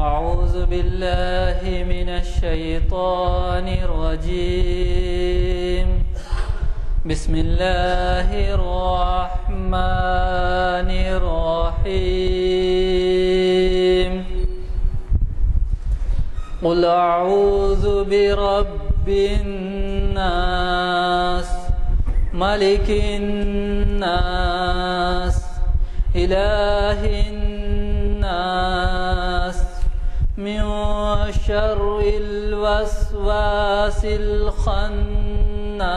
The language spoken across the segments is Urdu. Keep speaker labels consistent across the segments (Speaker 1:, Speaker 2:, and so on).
Speaker 1: أعوذ بالله من الشيطان الرجيم بسم الله الرحمن الرحيم قل أعوذ برب الناس ملك الناس إله الناس من شر الوسواس الخناس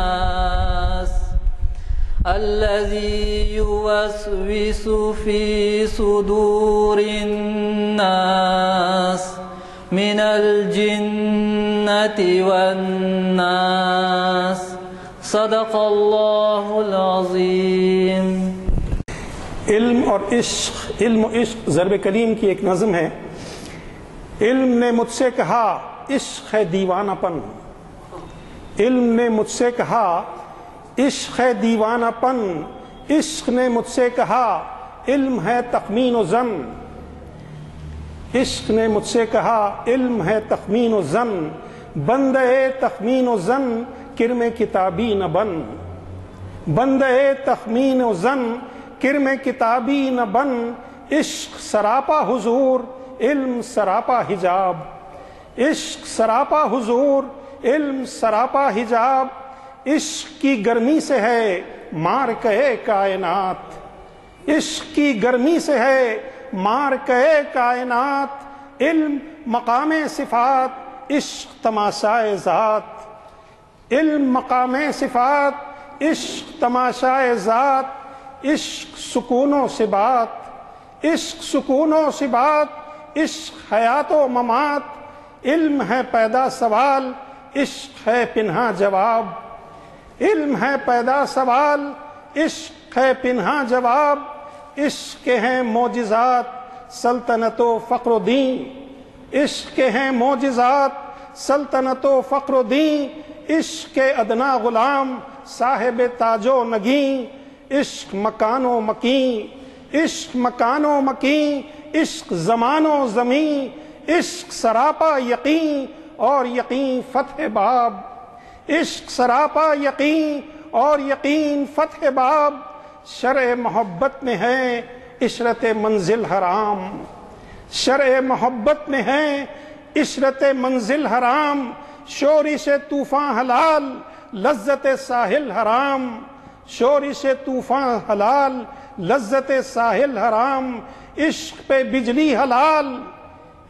Speaker 1: الذي يوسوس في صدور الناس من الجنة والناس صدق اللہ العظیم۔
Speaker 2: علم اور عشق، علم و عشق ضرب کلیم کی ایک نظم ہے۔ علم نے مجھ سے کہا عشق ہے دیوانہ پن، علم نے مجھ سے کہا عشق ہے دیوانہ پن، عشق نے مجھ سے کہا علم ہے تخمین و ظن، عشق نے مجھ سے کہا علم ہے تخمین و ظن، بندے تخمین و ظن کرم کتابی نہ بن، بندے تخمین و ظن کرم کتابی نہ بن، عشق سراپا حضور علم سراپا حجاب، عشق سراپا حضور علم سراپا حجاب، عشق کی گرمی سے ہے مار کہے کائنات، عشق کی گرمی سے ہے مار کہے کائنات، علم مقام صفات عشق تماشائے ذات، علم مقام صفات عشق تماشائے ذات، عشق سکون و ثبات، عشق سکون و ثبات، عشق حیات و ممات، علم ہے پیدا سوال عشق ہے پنہا جواب، علم ہے پیدا سوال عشق ہے پنہا جواب، عشق کے ہیں معجزات سلطنت و فقر و دین، عشق کے ہیں معجزات سلطنت و فقر و دین، عشق کے ادنا غلام صاحب تاج و نگیں، عشق مکان و مکین، عشق مکان و مکین، عشق زمان و زمین، عشق سراپا یقین اور یقین فتح باب، عشق سراپا یقین اور یقین فتح باب، شرع محبت میں ہے عشرت منزل حرام، شرع محبت میں ہے عشرت منزل حرام، شورش طوفان حلال لذت ساحل حرام، شورش طوفان حلال لذت ساحل حرام، عشق پہ بجلی حلال،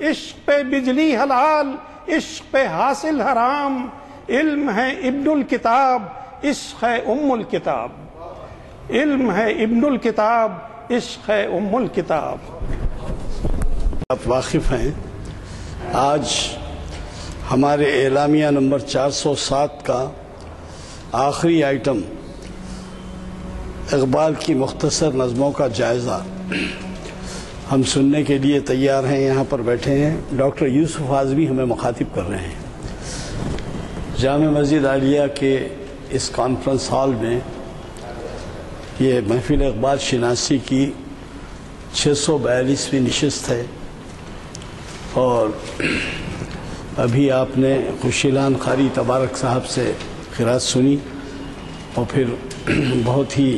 Speaker 2: عشق پہ بجلی حلال، عشق پہ حاصل حرام، علم ہے ابن الکتاب عشق ہے ام الکتاب، علم ہے ابن الکتاب عشق ہے ام الکتاب۔
Speaker 3: آپ واقف ہیں آج ہمارے اعلامیہ نمبر 407 کا آخری آئٹم اقبال کی مختصر نظموں کا جائزہ ہم سننے کے لیے تیار ہیں، یہاں پر بیٹھے ہیں۔ ڈاکٹر یوسف اعظمی ہمیں مخاطب کر رہے ہیں۔ جامع مسجد عالیہ کے اس کانفرنس ہال میں یہ محفل اقبال شناسی کی 642ویں نشست ہے، اور ابھی آپ نے خوشیلان قاری تبارک صاحب سے قرات سنی، اور پھر بہت ہی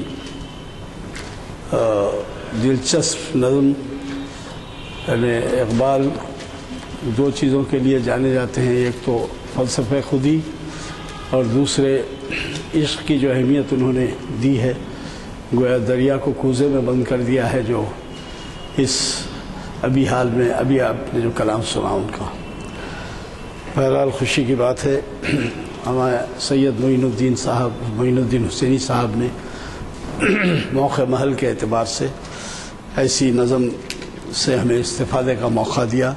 Speaker 3: دلچسپ نظم، یعنی اقبال دو چیزوں کے لیے جانے جاتے ہیں، ایک تو فلسفہ خودی اور دوسرے عشق کی جو اہمیت انہوں نے دی ہے، گویا دریا کو کوزے میں بند کر دیا ہے، جو اس ابھی حال میں ابھی آپ نے جو کلام سنا ان کا۔ بہرحال خوشی کی بات ہے ہمارے سید معین الدین صاحب، معین الدین حسینی صاحب نے موقع محل کے اعتبار سے ایسی نظم سے ہمیں استفادے کا موقع دیا،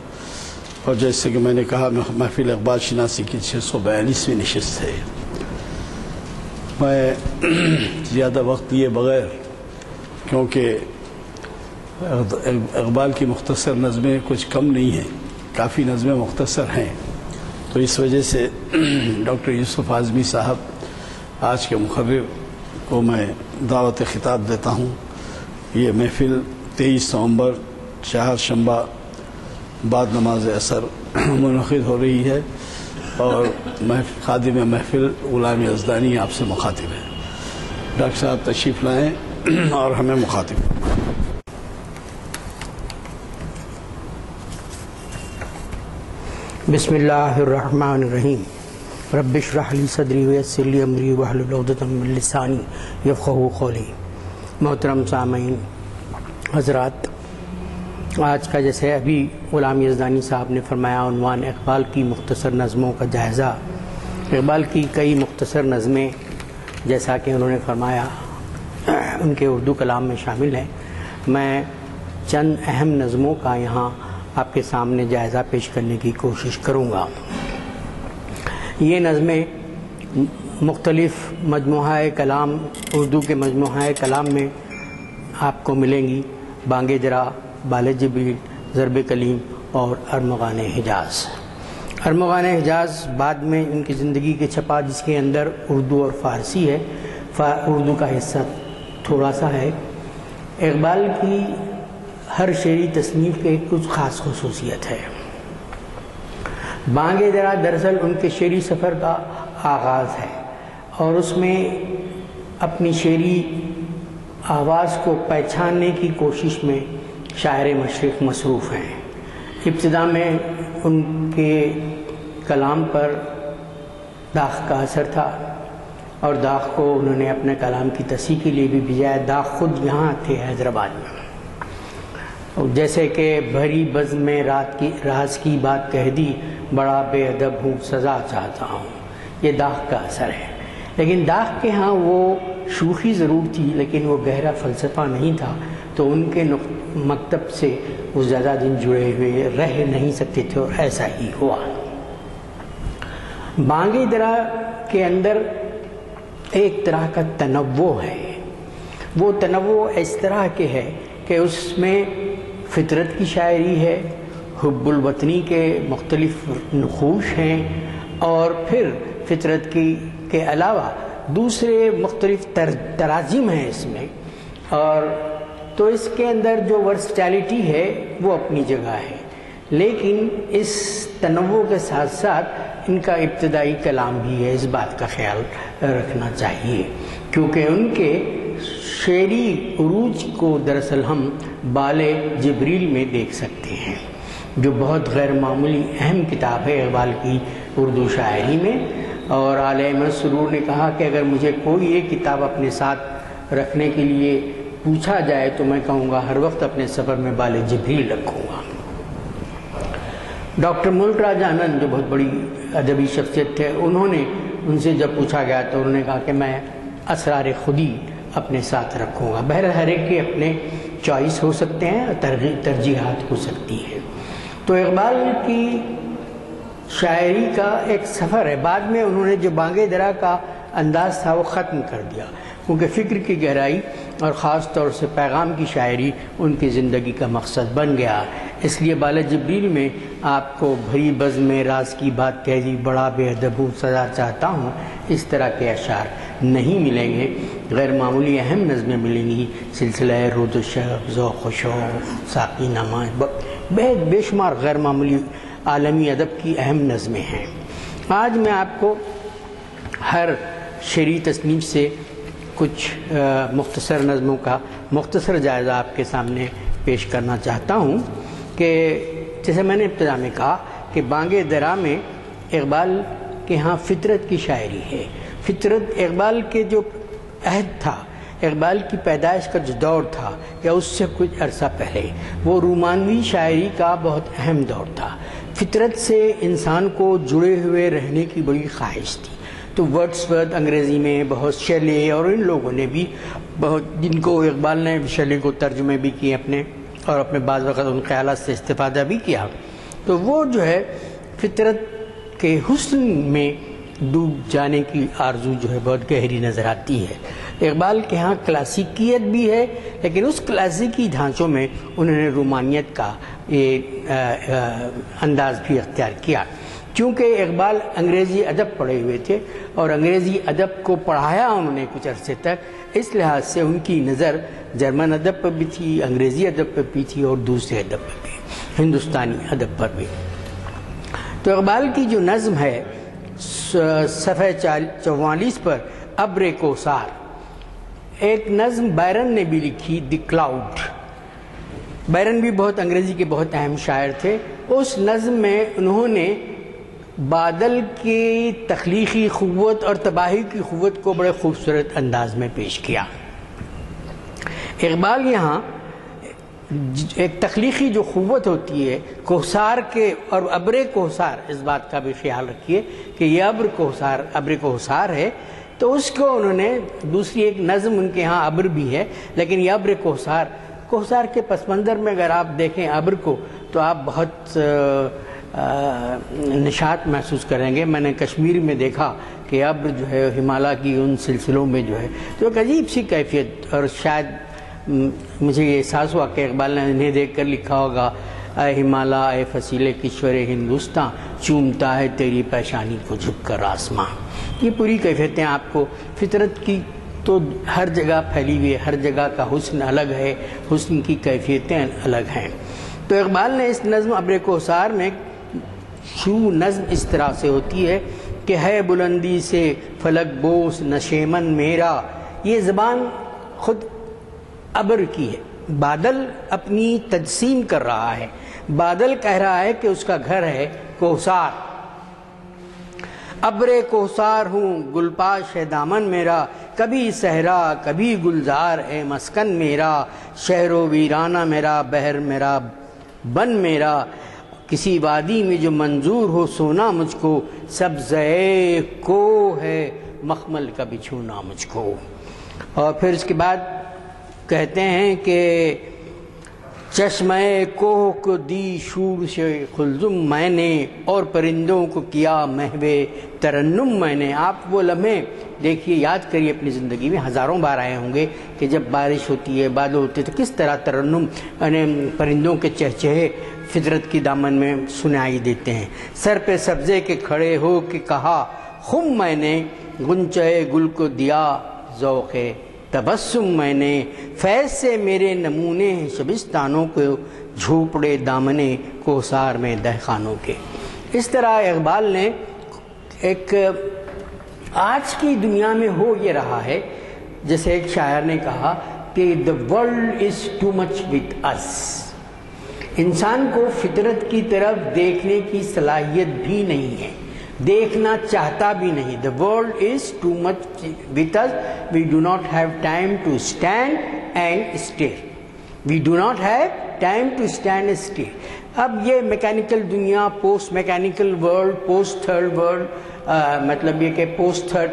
Speaker 3: اور جیسے کہ میں نے کہا محفل اقبال شناسی کی 642ویں نشست ہے۔ میں زیادہ وقت لیے بغیر، کیونکہ اقبال کی مختصر نظمیں کچھ کم نہیں ہیں، کافی نظمیں مختصر ہیں، تو اس وجہ سے ڈاکٹر یوسف اعظمی صاحب آج کے مقرر کو میں دعوت خطاب دیتا ہوں۔ یہ محفل 23 نومبر چہارشنبہ بعد نماز اثر منعقد ہو رہی ہے اور خادم محفل غلام یزدانی آپ سے مخاطب ہے. ڈاکٹر صاحب تشریف لائیں اور ہمیں مخاطب کریں.
Speaker 4: بسم اللہ الرحمن الرحیم. رب اشرح لی صدری ویسر لی امری واحلل عقدۃ من لسانی یفقہوا قولی. محترم سامعین حضرات، آج کا جیسے ابھی غلام یزدانی صاحب نے فرمایا عنوان اقبال کی مختصر نظموں کا جائزہ. اقبال کی کئی مختصر نظمیں جیسا کہ انہوں نے فرمایا ان کے اردو کلام میں شامل ہیں. میں چند اہم نظموں کا یہاں آپ کے سامنے جائزہ پیش کرنے کی کوشش کروں گا. یہ نظمیں مختلف مجموعہ کلام، اردو کے مجموعہ کلام میں آپ کو ملیں گی. بانگ درا، بال جبریل، ضرب کلیم اور ارمغان حجاز. ارمغان حجاز بعد میں ان کی زندگی کے چھپا، جس کے اندر اردو اور فارسی ہے. اردو کا حصہ تھوڑا سا ہے. اقبال کی ہر شعری تصنیف کے کچھ خاص خصوصیت ہے. بانگ درا دراصل ان کے شعری سفر کا آغاز ہے اور اس میں اپنی شعری آواز کو پہچاننے کی کوشش میں شاعر مشرق مصروف ہیں. ابتدا میں ان کے کلام پر داغ کا اثر تھا اور داغ کو انہوں نے اپنے کلام کی تصحیح کے لیے بھی بھیجا. داغ خود یہاں تھے حیدرآباد میں. جیسے کہ بھری بزم میں راز کی بات کہہ دی، بڑا بے ادب ہوں سزا چاہتا ہوں. یہ داغ کا اثر ہے. لیکن داغ کے ہاں وہ شوخی ضرور تھی لیکن وہ گہرا فلسفہ نہیں تھا، تو ان کے مکتب سے وہ زیادہ دن جڑے ہوئے رہ نہیں سکتے تھے اور ایسا ہی ہوا. بانگ درا کے اندر ایک طرح کا تنوع ہے. وہ تنوع اس طرح کے ہے کہ اس میں فطرت کی شاعری ہے، حب الوطنی کے مختلف نقوش ہیں اور پھر فطرت کے علاوہ دوسرے مختلف تراجم ہیں اس میں. اور تو اس کے اندر جو ورسٹیلٹی ہے وہ اپنی جگہ ہے. لیکن اس تنوع کے ساتھ ساتھ ان کا ابتدائی کلام بھی ہے. اس بات کا خیال رکھنا چاہیے کیونکہ ان کے شعری عروج کو دراصل ہم بال جبریل میں دیکھ سکتے ہیں، جو بہت غیر معمولی اہم کتاب ہے اقبال کی اردو شاعری میں. اور اعلی احمد سرور نے کہا کہ اگر مجھے کوئی ایک کتاب اپنے ساتھ رکھنے کے لیے پوچھا جائے تو میں کہوں گا ہر وقت اپنے سفر میں بال جبریل رکھوں گا. ڈاکٹر ملک راج آنند جو بہت بڑی ادبی شخصیت تھے، انہوں نے ان سے جب پوچھا گیا تو انہوں نے کہا کہ میں اسرار خودی اپنے ساتھ رکھوں گا. بہرحال ہر ایک کے اپنے چوائس ہو سکتے ہیں اور ترجیحات ہو سکتی ہیں. تو اقبال کی شاعری کا ایک سفر ہے. بعد میں انہوں نے جو بانگ درا کا انداز تھا وہ ختم کر دیا کیونکہ فکر کی گہرائی اور خاص طور سے پیغام کی شاعری ان کی زندگی کا مقصد بن گیا. اس لیے بال جبریل میں آپ کو بھری بزم میں راز کی بات کہہ دی، بڑا بے ادب ہوں سزا چاہتا ہوں، اس طرح کے اشعار نہیں ملیں گے. غیر معمولی اہم نظمیں ملیں گی. سلسلہ رود و شب، ذوق و شوق، ساقی نامہ، بے شمار غیر معمولی عالمی ادب کی اہم نظمیں ہیں. آج میں آپ کو ہر شعری تصنیف سے کچھ مختصر نظموں کا مختصر جائزہ آپ کے سامنے پیش کرنا چاہتا ہوں. کہ جیسے میں نے ابتدا میں کہا کہ بانگ درا میں اقبال کے ہاں فطرت کی شاعری ہے. فطرت اقبال کے جو عہد تھا، اقبال کی پیدائش کا جو دور تھا یا اس سے کچھ عرصہ پہلے، وہ رومانوی شاعری کا بہت اہم دور تھا. فطرت سے انسان کو جڑے ہوئے رہنے کی بڑی خواہش تھی. تو ورڈسورتھ انگریزی میں بہت، شیلے اور ان لوگوں نے بھی بہت، جن کو اقبال نے شیلے کو ترجمے بھی کیے اپنے اور اپنے بعض وقت ان خیالات سے استفادہ بھی کیا. تو وہ جو ہے فطرت کے حسن میں ڈوب جانے کی آرزو جو ہے بہت گہری نظر آتی ہے. اقبال کے ہاں کلاسیکیت بھی ہے لیکن اس کلاسیکی ڈھانچوں میں انہوں نے رومانیت کا یہ انداز بھی اختیار کیا. چونکہ اقبال انگریزی ادب پڑھے ہوئے تھے اور انگریزی ادب کو پڑھایا انہوں نے کچھ عرصے تک، اس لحاظ سے ان کی نظر جرمن ادب پر بھی تھی، انگریزی ادب پر بھی تھی اور دوسرے ادب پر بھی، ہندوستانی ادب پر بھی۔ تو اقبال کی جو نظم ہے صفحہ 44 پر ابر کوثر، ایک نظم بائرن نے بھی لکھی، دی کلاؤڈ۔ بائرن بھی بہت انگریزی کے بہت اہم شاعر تھے۔ اس نظم میں انہوں نے بادل کی تخلیقی قوت اور تباہی کی قوت کو بڑے خوبصورت انداز میں پیش کیا۔ اقبال یہاں ایک تخلیقی جو قوت ہوتی ہے کوثر کے، اور ابر کوثر، اس بات کا بھی خیال رکھیے کہ یہ ابر کوثر ہے، تو اس کو انہوں نے دوسری ایک نظم، ان کے ہاں ابر بھی ہے لیکن یہ ابر کوثر کے پس منظر میں اگر آپ دیکھیں ابر کو تو آپ بہت نشاط محسوس کریں گے۔ میں نے کشمیر میں دیکھا کہ ابر جو ہے ہمالیہ کی ان سلسلوں میں جو ہے تو ایک عجیب سی کیفیت، اور شاید مجھے یہ احساس ہوا کہ اقبال نے انہیں دیکھ کر لکھا ہوگا، اے ہمالیہ اے فصیل کشور ہندوستان، چومتا ہے تیری پیشانی کو جھک کر آسماں۔ یہ پوری کیفیتیں آپ کو فطرت کی تو ہر جگہ پھیلی ہوئی ہے، ہر جگہ کا حسن الگ ہے، حسن کی کیفیتیں الگ ہیں۔ تو اقبال نے اس نظم ابر کوثر میں شروع نظم اس طرح سے ہوتی ہے کہ ہے بلندی سے فلک بوس نشیمن میرا، یہ زبان خود ابر کی ہے، بادل اپنی تجسیم کر رہا ہے، بادل کہہ رہا ہے کہ اس کا گھر ہے کوثر۔ ابر کوثر ہوں گلپاش ہے دامن میرا، کبھی صحرا کبھی گلزار ہے مسکن میرا، شہر و ویرانہ میرا بحر میرا بن میرا، کسی وادی میں جو منظور ہو سونا مجھ کو، سبزے کو ہے مخمل کا بچھونا مجھ کو۔ اور پھر اس کے بعد کہتے ہیں کہ چشمہ کوہ کو دی شور سے خلزم میں نے، اور پرندوں کو کیا محو ترنم میں نے۔ آپ وہ لمحے دیکھیے، یاد کریے اپنی زندگی میں، ہزاروں بار آئے ہوں گے کہ جب بارش ہوتی ہے، بادل ہوتے تو کس طرح ترنم یعنی پرندوں کے چہچہے فطرت کی دامن میں سنائی دیتے ہیں۔ سر پہ سبزے کے کھڑے ہو کے کہا خم میں نے، غنچہ گل کو دیا ذوق تبسم میں نے، فیض سے میرے نمونے ہیں شبستانوں کو، جھوپڑے دامنے کوثر میں دہخانوں کے۔ اس طرح اقبال نے ایک آج کی دنیا میں ہو یہ رہا ہے، جیسے ایک شاعر نے کہا کہ the world is too much with us، انسان کو فطرت کی طرف دیکھنے کی صلاحیت بھی نہیں ہے، دیکھنا چاہتا بھی نہیں۔ The world is too much with us, we do not have time to stand and stare, we do not have time to stand and stare۔ اب یہ میکینیکل دنیا، post mechanical world, post third world, مطلب یہ کہ پوسٹ تھرڈ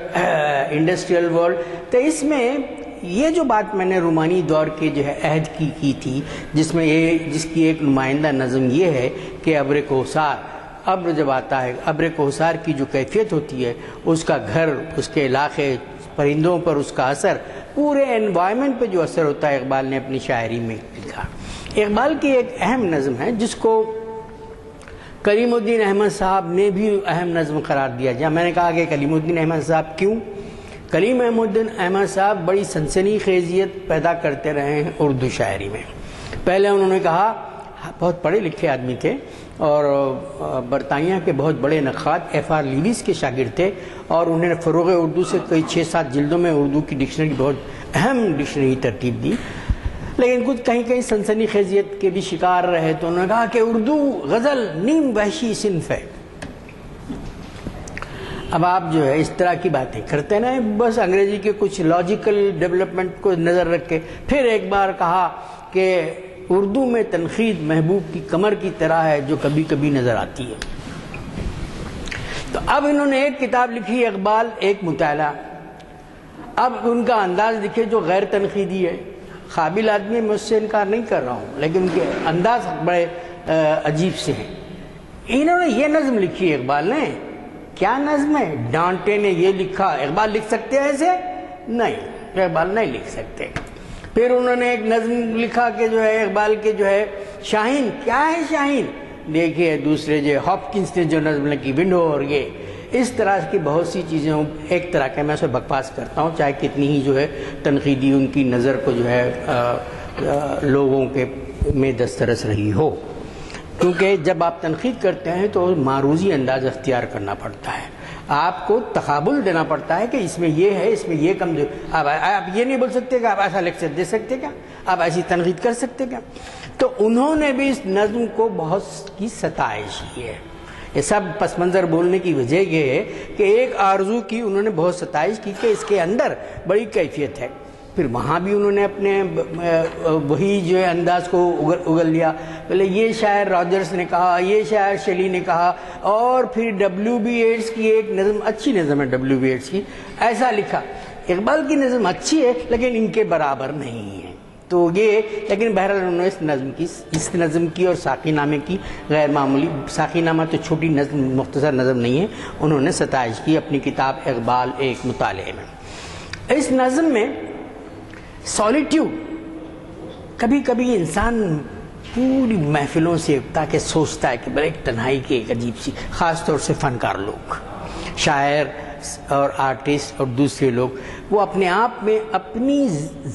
Speaker 4: انڈسٹریل ورلڈ، تو اس میں یہ جو بات میں نے رومانی دور کے جو ہے عہد کی تھی، جس کی ایک نمائندہ نظم یہ ہے کہ ابر کوثر، ابر جب آتا ہے، ابر کوثر کی جو کیفیت ہوتی ہے، اس کا گھر، اس کے علاقے، پرندوں پر اس کا اثر، پورے انوائرمنٹ پہ جو اثر ہوتا ہے، اقبال نے اپنی شاعری میں لکھا۔ اقبال کی ایک اہم نظم ہے جس کو کلیم الدین احمد صاحب نے بھی اہم نظم قرار دیا۔ جب میں نے کہا کہ کلیم الدین احمد صاحب کیوں، کلیم الدین احمد صاحب بڑی سنسنی خیزیت پیدا کرتے رہے ہیں اردو شاعری میں۔ پہلے انہوں نے کہا، بہت پڑھے لکھے آدمی تھے اور برطانیہ کے بہت بڑے نقاد FR لیویس کے شاگرد تھے، اور انہوں نے فروغ اردو سے کئی 6-7 جلدوں میں اردو کی ڈکشنری، بہت اہم ڈکشنری ترتیب دی، لیکن کچھ کہیں سنسنی خیزیت کے بھی شکار رہے، تو انہوں نے کہا کہ اردو غزل نیم وحشی صنف ہے۔ اب آپ جو ہے اس طرح کی باتیں کرتے ہیں، بس انگریزی کے کچھ لاجیکل ڈیولپمنٹ کو نظر رکھ کے۔ پھر ایک بار کہا کہ اردو میں تنقید محبوب کی کمر کی طرح ہے جو کبھی کبھی نظر آتی ہے۔ تو اب انہوں نے ایک کتاب لکھی اقبال ایک مطالعہ، اب ان کا انداز دیکھیں جو غیر تنقیدی ہے، قابل آدمی میں اس سے انکار نہیں کر رہا ہوں، لیکن ان کے انداز بڑے عجیب سے ہیں۔ انہوں نے یہ نظم لکھی اقبال نے، کیا نظم ہے؟ ڈانٹے نے یہ لکھا، اقبال لکھ سکتے ہیں ایسے؟ نہیں، اقبال نہیں لکھ سکتے۔ پھر انہوں نے ایک نظم لکھا کہ جو ہے اقبال کے جو ہے شاہین، کیا ہے شاہین؟ دیکھیے دوسرے جو ہاپکنس نے جو نظم لکھی ونڈو، اور اس طرح کی بہت سی چیزیں ایک طرح کے میں اسے بکواس کرتا ہوں، چاہے کتنی ہی جو ہے تنقیدی ان کی نظر کو جو ہے لوگوں کے میں دسترس رہی ہو، کیونکہ جب آپ تنقید کرتے ہیں تو معروضی انداز اختیار کرنا پڑتا ہے، آپ کو تقابل دینا پڑتا ہے کہ اس میں یہ ہے، اس میں یہ کم، آپ یہ نہیں بول سکتے کہ آپ ایسا لیکچر دے سکتے کیا، آپ ایسی تنقید کر سکتے کیا؟ تو انہوں نے بھی اس نظم کو بہت کی ستائش کی ہے۔ یہ سب پس منظر بولنے کی وجہ یہ ہے کہ ایک آرزو کی انہوں نے بہت ستائش کی کہ اس کے اندر بڑی کیفیت ہے، پھر وہاں بھی انہوں نے اپنے وہی جو ہے انداز کو اگل لیا، پہلے یہ شاعر راجرز نے کہا، یہ شاعر شیلی نے کہا، اور پھر ڈبلیو بی ایٹس کی ایک نظم، اچھی نظم ہے ڈبلیو بی ایٹس کی، ایسا لکھا۔ اقبال کی نظم اچھی ہے لیکن ان کے برابر نہیں ہے، تو یہ لیکن بہرحال انہوں نے اس نظم کی اور ساقی نامے کی غیر معمولی، ساقی نامہ تو چھوٹی نظم، مختصر نظم نہیں ہے، انہوں نے ستائش کی اپنی کتاب اقبال ایک مطالعے میں۔ اس نظم میں سولیٹیوڈ، کبھی کبھی انسان پوری محفلوں سے تاکہ سوچتا ہے کہ بڑے ایک تنہائی کی ایک عجیب سی، خاص طور سے فنکار لوگ، شاعر اور آرٹسٹ اور دوسرے لوگ، وہ اپنے آپ میں اپنی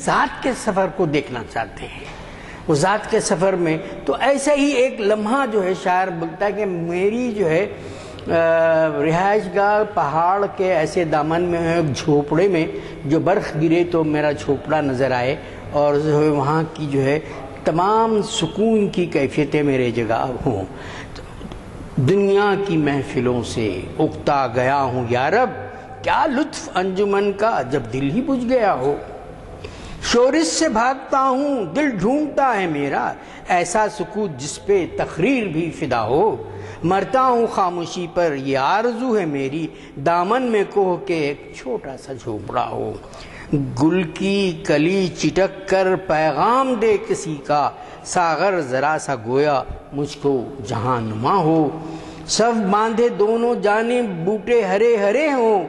Speaker 4: ذات کے سفر کو دیکھنا چاہتے ہیں، وہ ذات کے سفر میں تو ایسا ہی ایک لمحہ جو ہے شاعر بولتا ہے کہ میری جو ہے رہائش گاہ پہاڑ کے ایسے دامن میں ہے، ایک جھوپڑے میں جو برف گرے تو میرا جھوپڑا نظر آئے، اور جو ہے وہاں کی جو ہے تمام سکون کی کیفیتیں میرے جگہ ہوں، دنیا کی محفلوں سے اکتا گیا ہوں یا رب، کیا لطف انجمن کا جب دل ہی بجھ گیا ہو، شورش سے بھاگتا ہوں دل ڈھونڈتا ہے میرا، ایسا سکوت جس پہ تقریر بھی فدا ہو، مرتا ہوں خاموشی پر یہ آرزو ہے میری، دامن میں کوہ کے ایک چھوٹا سا جھوپڑا ہو، گل کی کلی چٹک کر پیغام دے کسی کا، ساغر ذرا سا گویا مجھ کو جہاں نما ہو، صف باندھے دونوں جانب بوٹے ہرے ہرے ہوں،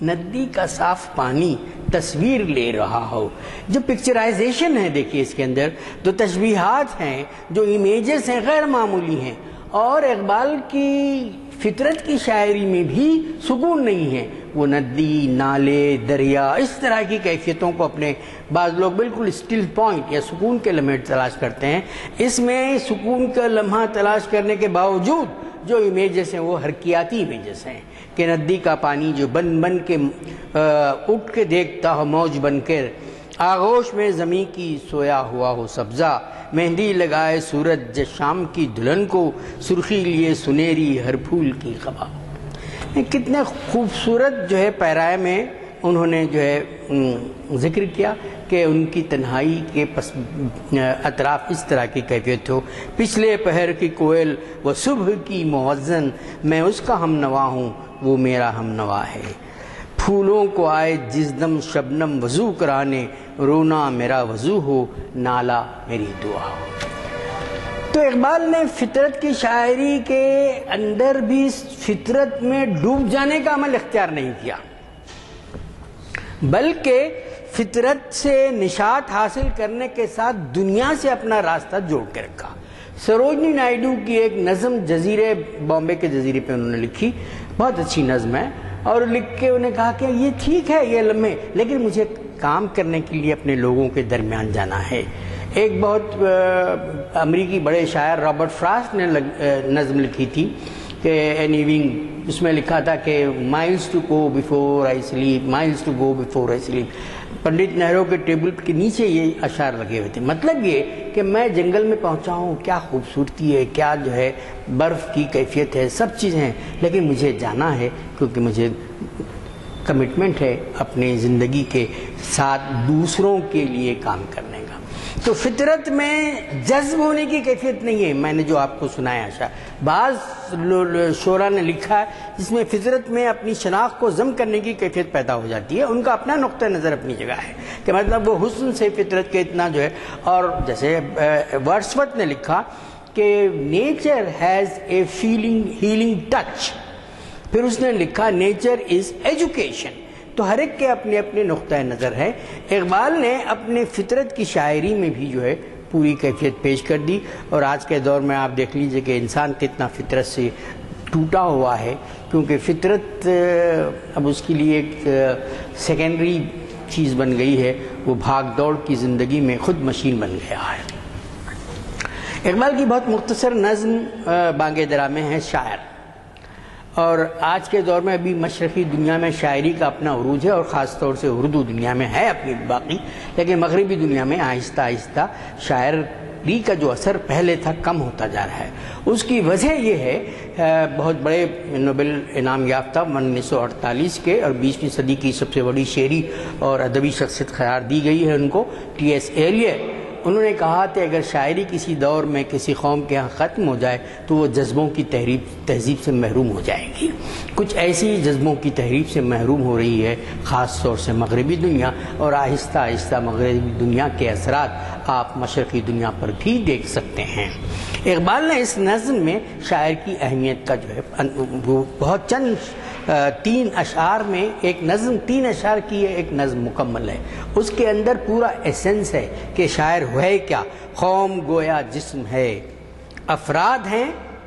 Speaker 4: ندی کا صاف پانی تصویر لے رہا ہو۔ جو پکچرائزیشن ہے دیکھیے اس کے اندر، جو تشبیہات ہیں، جو امیجز ہیں، غیر معمولی ہیں، اور اقبال کی فطرت کی شاعری میں بھی سکون نہیں ہے، وہ ندی، نالے، دریا، اس طرح کی کیفیتوں کو اپنے بعض لوگ بالکل اسٹل پوائنٹ یا سکون کے لمحے تلاش کرتے ہیں، اس میں سکون کا لمحہ تلاش کرنے کے باوجود جو امیجز ہیں وہ حرکیاتی امیجز ہیں، کہ ندی کا پانی جو بن بن کے اٹھ کے دیکھتا ہو موج بن کر، آغوش میں زمیں کی سویا ہوا ہو سبزہ، مہندی لگائے سورج جس شام کی دلہن کو، سرخی لیے سنہری ہر پھول کی قبا۔ کتنے خوبصورت جو ہے پیرائے میں انہوں نے جو ہے ذکر کیا کہ ان کی تنہائی کے اطراف اس طرح کی کیفیت ہو، پچھلے پہر کی کوئل وہ صبح کی موزن، میں اس کا ہم نوا ہوں وہ میرا ہم نوا ہے، پھولوں کو آئے جس دم شبنم وضو کرانے، رونا میرا وضو ہو نالا میری دعا ہو۔ تو اقبال نے فطرت کی شاعری کے اندر بھی فطرت میں ڈوب جانے کا عمل اختیار نہیں کیا، بلکہ فطرت سے نشاط حاصل کرنے کے ساتھ دنیا سے اپنا راستہ جوڑ کے رکھا۔ سروجنی نائیڈو کی ایک نظم جزیرے، بامبے کے جزیرے پہ انہوں نے لکھی، بہت اچھی نظم ہے، اور لکھ کے انہوں نے کہا کہ یہ ٹھیک ہے یہ لمحے، لیکن مجھے کام کرنے کے لیے اپنے لوگوں کے درمیان جانا ہے۔ ایک بہت امریکی بڑے شاعر رابرٹ فراسٹ نے نظم لکھی تھی کہ این ایونگ، اس میں لکھا تھا کہ miles to go before I sleep, miles to go before I sleep. Pandit Nehru کے ٹیبل کے نیچے یہ اشعار لگے ہوئے تھے، مطلب یہ کہ میں جنگل میں پہنچا ہوں، کیا خوبصورتی ہے، کیا جو ہے برف کی کیفیت ہے، سب چیزیں ہیں، لیکن مجھے جانا ہے کیونکہ مجھے کمٹمنٹ ہے اپنی زندگی کے ساتھ دوسروں کے لیے کام کرنے کا۔ تو فطرت میں جذب ہونے کی کیفیت نہیں ہے، میں نے جو آپ کو سنایا اشعار، بعض شعراء نے لکھا ہے جس میں فطرت میں اپنی شناخت کو ضم کرنے کی کیفیت پیدا ہو جاتی ہے، ان کا اپنا نقطہ نظر اپنی جگہ ہے کہ مطلب وہ حسن سے فطرت کے اتنا جو ہے، اور جیسے ورڈسورتھ نے لکھا کہ nature has a healing touch, پھر اس نے لکھا نیچر از ایجوکیشن۔ تو ہر ایک کے اپنے اپنے نقطہ نظر ہے۔ اقبال نے اپنے فطرت کی شاعری میں بھی جو ہے پوری کیفیت پیش کر دی، اور آج کے دور میں آپ دیکھ لیجئے کہ انسان کتنا فطرت سے ٹوٹا ہوا ہے، کیونکہ فطرت اب اس کے لیے ایک سیکنڈری چیز بن گئی ہے، وہ بھاگ دوڑ کی زندگی میں خود مشین بن گیا ہے۔ اقبال کی بہت مختصر نظم بانگ درا میں ہے شاعر، اور آج کے دور میں ابھی مشرقی دنیا میں شاعری کا اپنا عروج ہے، اور خاص طور سے اردو دنیا میں ہے اپنی باقی، لیکن مغربی دنیا میں آہستہ آہستہ شاعری کا جو اثر پہلے تھا کم ہوتا جا رہا ہے۔ اس کی وجہ یہ ہے بہت بڑے نوبل انعام یافتہ 1948 کے اور 20ویں صدی کی سب سے بڑی شعری اور ادبی شخصیت قرار دی گئی ہے ان کو، ٹی ایس ایلیٹ۔ انہوں نے کہا کہ اگر شاعری کسی دور میں کسی قوم کے ہاں ختم ہو جائے تو وہ جذبوں کی تہذیب سے محروم ہو جائے گی۔ کچھ ایسی جذبوں کی تہذیب سے محروم ہو رہی ہے خاص طور سے مغربی دنیا، اور آہستہ آہستہ مغربی دنیا کے اثرات آپ مشرقی دنیا پر بھی دیکھ سکتے ہیں۔ اقبال نے اس نظم میں شاعر کی اہمیت کا جو ہے وہ بہت چند 3 اشعار میں، ایک نظم 3 اشعار کی ہے، ایک نظم مکمل ہے، اس کے اندر پورا ایسنس ہے کہ شاعر ہے کیا۔ قوم گویا جسم ہے، افراد ہیں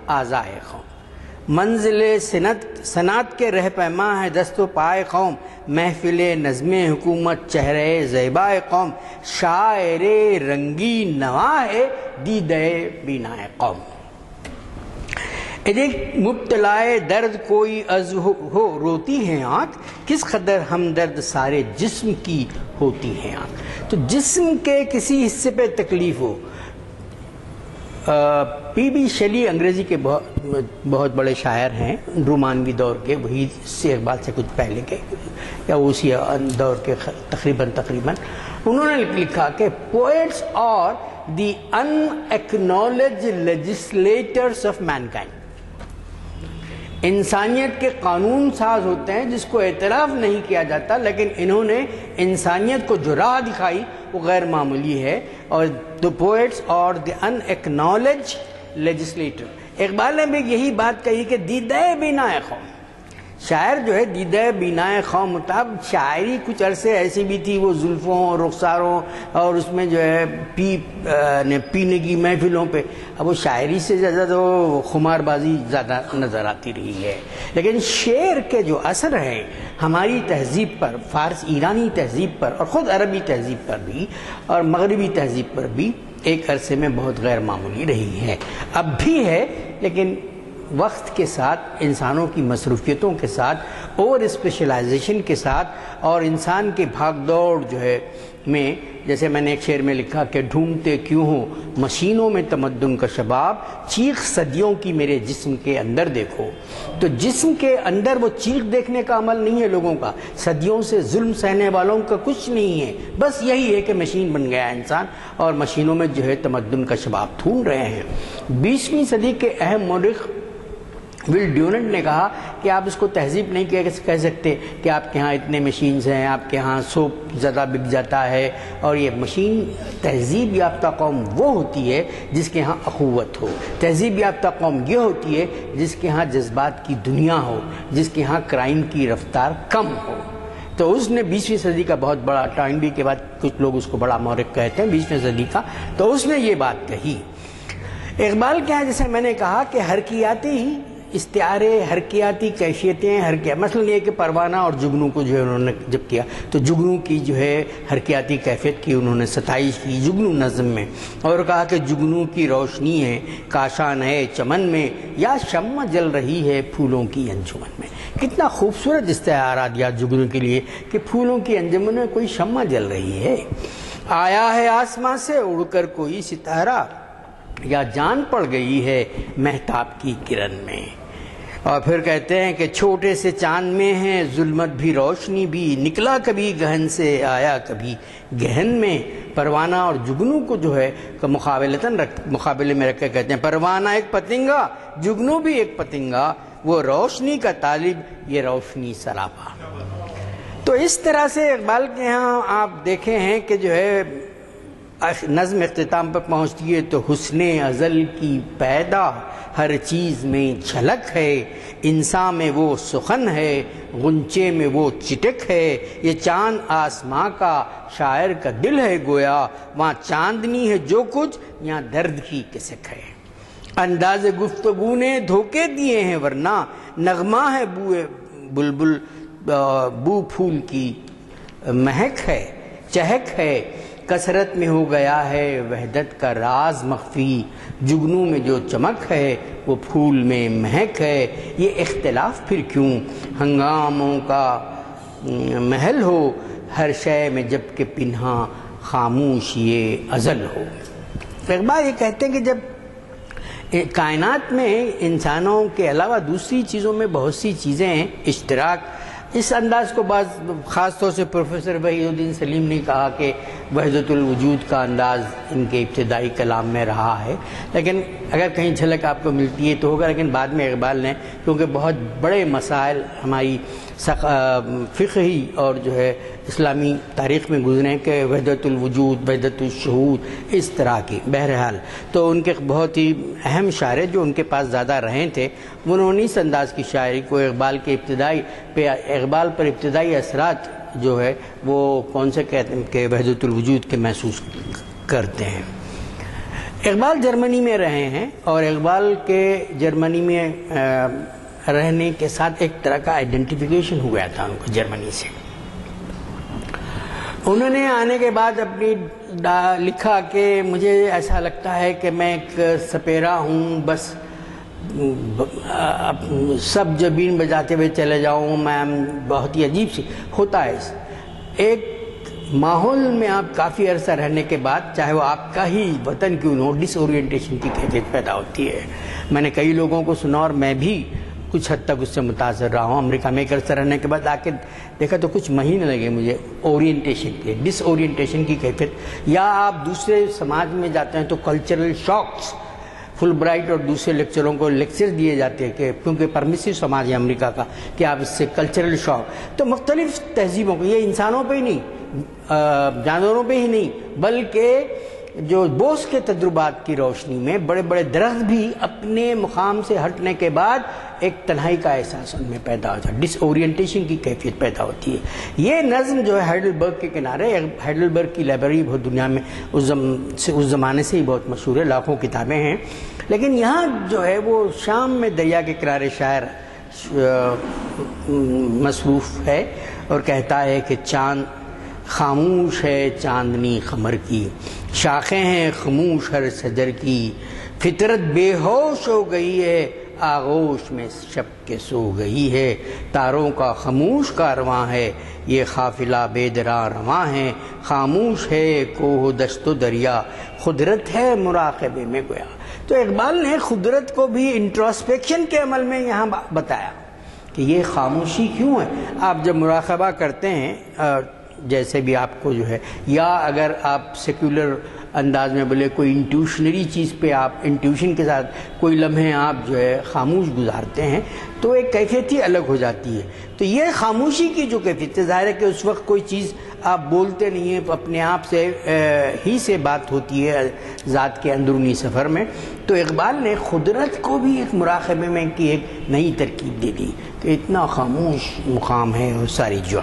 Speaker 4: اعضائے قوم، منزل صنعت کے رہ پیما ہے دست و پائے قوم، محفل نظم حکومت چہرے زیبائے قوم، شاعر رنگی نوا ہے دیدہ بینائے قوم۔ ایک مبتلائے درد کوئی از ہو روتی ہے آنکھ، کس قدر ہمدرد سارے جسم کی ہوتی ہے آنکھ۔ تو جسم کے کسی حصے پہ تکلیف ہو، پی بی شیلی انگریزی کے بہت بڑے شاعر ہیں رومانوی دور کے، وہی سے اقبال سے کچھ پہلے کے یا اسی دور کے تقریباً انہوں نے لکھا کہ poets are the unacknowledged legislators of mankind۔ انسانیت کے قانون ساز ہوتے ہیں جس کو اعتراف نہیں کیا جاتا، لیکن انہوں نے انسانیت کو جو راہ دکھائی وہ غیر معمولی ہے، اور the poets are the unacknowledged legislator۔ Iqbal نے بھی یہی بات کہی کہ دیدہ بینائے قوم، شاعر جو ہے دیدہ بینائے قوم ہوتا۔ اب شاعری کچھ عرصے ایسی بھی تھی، وہ زلفوں اور رخساروں اور اس میں جو ہے پینے کی محفلوں پہ، اب وہ شاعری سے زیادہ تو خمار بازی زیادہ نظر آتی رہی ہے۔ لیکن شعر کے جو اثر ہیں ہماری تہذیب پر، فارس ایرانی تہذیب پر اور خود عربی تہذیب پر بھی اور مغربی تہذیب پر بھی ایک عرصے میں بہت غیر معمولی رہی ہے، اب بھی ہے، لیکن وقت کے ساتھ، انسانوں کی مصروفیتوں کے ساتھ، اوور اسپیشلائزیشن کے ساتھ، اور انسان کے بھاگ دوڑ جو ہے میں، جیسے میں نے ایک شعر میں لکھا کہ ڈھونڈتے کیوں ہو مشینوں میں تمدن کا شباب، چیخ صدیوں کی میرے جسم کے اندر دیکھو۔ تو جسم کے اندر وہ چیخ دیکھنے کا عمل نہیں ہے لوگوں کا، صدیوں سے ظلم سہنے والوں کا کچھ نہیں ہے، بس یہی ہے کہ مشین بن گیا انسان، اور مشینوں میں جو ہے تمدن کا شباب ڈھونڈ رہے ہیں۔ 20ویں صدی کے اہم مورخ ول ڈیورنٹ نے کہا کہ آپ اس کو تہذیب نہیں کہہ سکتے کہ آپ کے ہاں اتنے مشینز ہیں، آپ کے ہاں سوپ زیادہ بک جاتا ہے، اور یہ مشین، تہذیب یافتہ قوم وہ ہوتی ہے جس کے ہاں اخوت ہو، تہذیب یافتہ قوم یہ ہوتی ہے جس کے ہاں جذبات کی دنیا ہو، جس کے ہاں کرائم کی رفتار کم ہو۔ تو اس نے 20ویں صدی کا بہت بڑا، ٹائنبی کے بعد کچھ لوگ اس کو بڑا مورخ کہتے ہیں 20ویں صدی کا، تو اس نے یہ بات کہی۔ اقبال کیا ہے، جیسے میں نے کہا کہ حرکیاتی استعارے، حرکیاتی کیفیتیں، مثلا یہ کہ پروانہ اور جگنو کو جو ہے انہوں نے جب کیا تو جگنو کی جو ہے حرکیاتی کیفیت کی انہوں نے ستائش کی جگنو نظم میں، اور کہا کہ جگنو کی روشنی ہے کاشان ہے چمن میں، یا شمع جل رہی ہے پھولوں کی انجمن میں۔ کتنا خوبصورت استعارہ دیا جگنو کے لیے کہ پھولوں کی انجمن میں کوئی شمع جل رہی ہے، آیا ہے آسمان سے اڑ کر کوئی ستارہ، یا جان پڑ گئی ہے مہتاب کی کرن میں۔ اور پھر کہتے ہیں کہ چھوٹے سے چاند میں ہے ظلمت بھی روشنی بھی، نکلا کبھی گہن سے آیا کبھی گہن میں۔ پروانہ اور جگنو کو جو ہے مقابلے میں رکھ کے کہتے ہیں پروانہ ایک پتنگا، جگنو بھی ایک پتنگا، وہ روشنی کا طالب یہ روشنی سراپا۔ تو اس طرح سے اقبال کے ہاں آپ دیکھے ہیں کہ جو ہے نظم اختتام پر پہنچتی ہے تو حسن ازل کی پیدا ہر چیز میں جھلک ہے، انسان میں وہ سخن ہے غنچے میں وہ چٹک ہے، یہ چاند آسماں کا شاعر کا دل ہے گویا، وہاں چاندنی ہے جو کچھ یہاں درد کی کسک ہے۔ انداز گفتگو نے دھوکے دیے ہیں، ورنہ نغمہ ہے بوئے بلبل، بو پھول کی مہک ہے، چہک ہے، کثرت میں ہو گیا ہے وحدت کا راز مخفی، جگنوں میں جو چمک ہے وہ پھول میں مہک ہے، یہ اختلاف پھر کیوں ہنگاموں کا محل ہو، ہر شے میں جب کہ پنہاں خاموش یہ ازل ہو۔ اقبال یہ کہتے ہیں کہ جب کائنات میں انسانوں کے علاوہ دوسری چیزوں میں بہت سی چیزیں ہیں اشتراک، اس انداز کو بعض خاص طور سے پروفیسر وحید الدین سلیم نے کہا کہ وحدت الوجود کا انداز ان کے ابتدائی کلام میں رہا ہے، لیکن اگر کہیں جھلک آپ کو ملتی ہے تو ہوگا، لیکن بعد میں اقبال نے کیونکہ بہت بڑے مسائل ہماری فقہی اور جو ہے اسلامی تاریخ میں گزرے کہ وحدت الوجود، وحدت الشہود، اس طرح کی، بہرحال تو ان کے بہت ہی اہم شاعر جو ان کے پاس زیادہ رہے تھے، انہوں نے اس انداز کی شاعری کو اقبال پر ابتدائی اثرات جو ہے وہ کون سے کہتے ہیں کہ وحدت الوجود کے محسوس کرتے ہیں۔ اقبال جرمنی میں رہے ہیں اور اقبال کے جرمنی میں رہنے کے ساتھ ایک طرح کا آئیڈینٹیفیکیشن ہو گیا تھا ان کو جرمنی سے۔ انہوں نے آنے کے بعد اپنی لکھا کہ مجھے ایسا لگتا ہے کہ میں ایک سپیرا ہوں، بس سب جبین بجاتے ہوئے چلے جاؤں، میں بہت ہی عجیب سی ہوتا ہے۔ ایک ماحول میں آپ کافی عرصہ رہنے کے بعد، چاہے وہ آپ کا ہی وطن کیوں نہ ہو، ڈس اورینٹیشن کی کیفیت پیدا ہوتی ہے۔ میں نے کئی لوگوں کو سنا اور میں بھی کچھ حد تک اس سے متاثر رہا ہوں۔ امریکہ میں ایک عرصہ رہنے کے بعد آ کے دیکھا تو کچھ مہینے لگے مجھے اورینٹیشن کے، ڈس اورینٹیشن کی کیفیت، یا آپ دوسرے سماج میں جاتے ہیں تو کلچرل شاکس، فل برائٹ اور دوسرے لیکچروں کو لیکچر دیے جاتے ہیں کہ کیونکہ پرمیسو سماج ہے امریکہ کا کہ آپ اس سے کلچرل شاک، تو مختلف تہذیبوں کو، یہ انسانوں پہ ہی نہیں، جانوروں پہ ہی نہیں، بلکہ جو بوس کے تجربات کی روشنی میں بڑے بڑے درخت بھی اپنے مقام سے ہٹنے کے بعد ایک تنہائی کا احساس ان میں پیدا ہوتا ہے، ڈس اورینٹیشن کی کیفیت پیدا ہوتی ہے۔ یہ نظم جو ہے ہائیڈلبرگ کے کنارے، ہائیڈلبرگ کی لائبریری بہت دنیا میں اس زمانے سے ہی بہت مشہور ہے، لاکھوں کتابیں ہیں، لیکن یہاں جو ہے وہ شام میں دریا کے کنارے شاعر مصروف ہے اور کہتا ہے کہ چاند خاموش ہے چاندنی قمر کی، شاخیں ہیں خاموش ہر شجر کی، فطرت بے ہوش ہو گئی ہے آغوش میں شب کے سو گئی ہے، تاروں کا خاموش کارواں ہے یہ قافلہ بے دراں رواں ہے، خاموش ہے کوہ دشت و دریا قدرت ہے مراقبے میں گویا۔ تو اقبال نے قدرت کو بھی انٹروسپیکشن کے عمل میں یہاں بتایا کہ یہ خاموشی کیوں ہے۔ آپ جب مراقبہ کرتے ہیں جیسے بھی آپ کو جو ہے، یا اگر آپ سیکولر انداز میں بولے کوئی انٹیوشنری چیز پہ آپ انٹیوشن کے ساتھ کوئی لمحے آپ جو ہے خاموش گزارتے ہیں تو ایک کیفیت ہی الگ ہو جاتی ہے۔ تو یہ خاموشی کی جو کیفیت ہے، ظاہر ہے کہ اس وقت کوئی چیز آپ بولتے نہیں ہیں، اپنے آپ سے ہی سے بات ہوتی ہے ذات کے اندرونی سفر میں۔ تو اقبال نے قدرت کو بھی ایک مراقبے میں کی ایک نئی ترکیب دے دی کہ اتنا خاموش مقام ہے اور ساری جو۔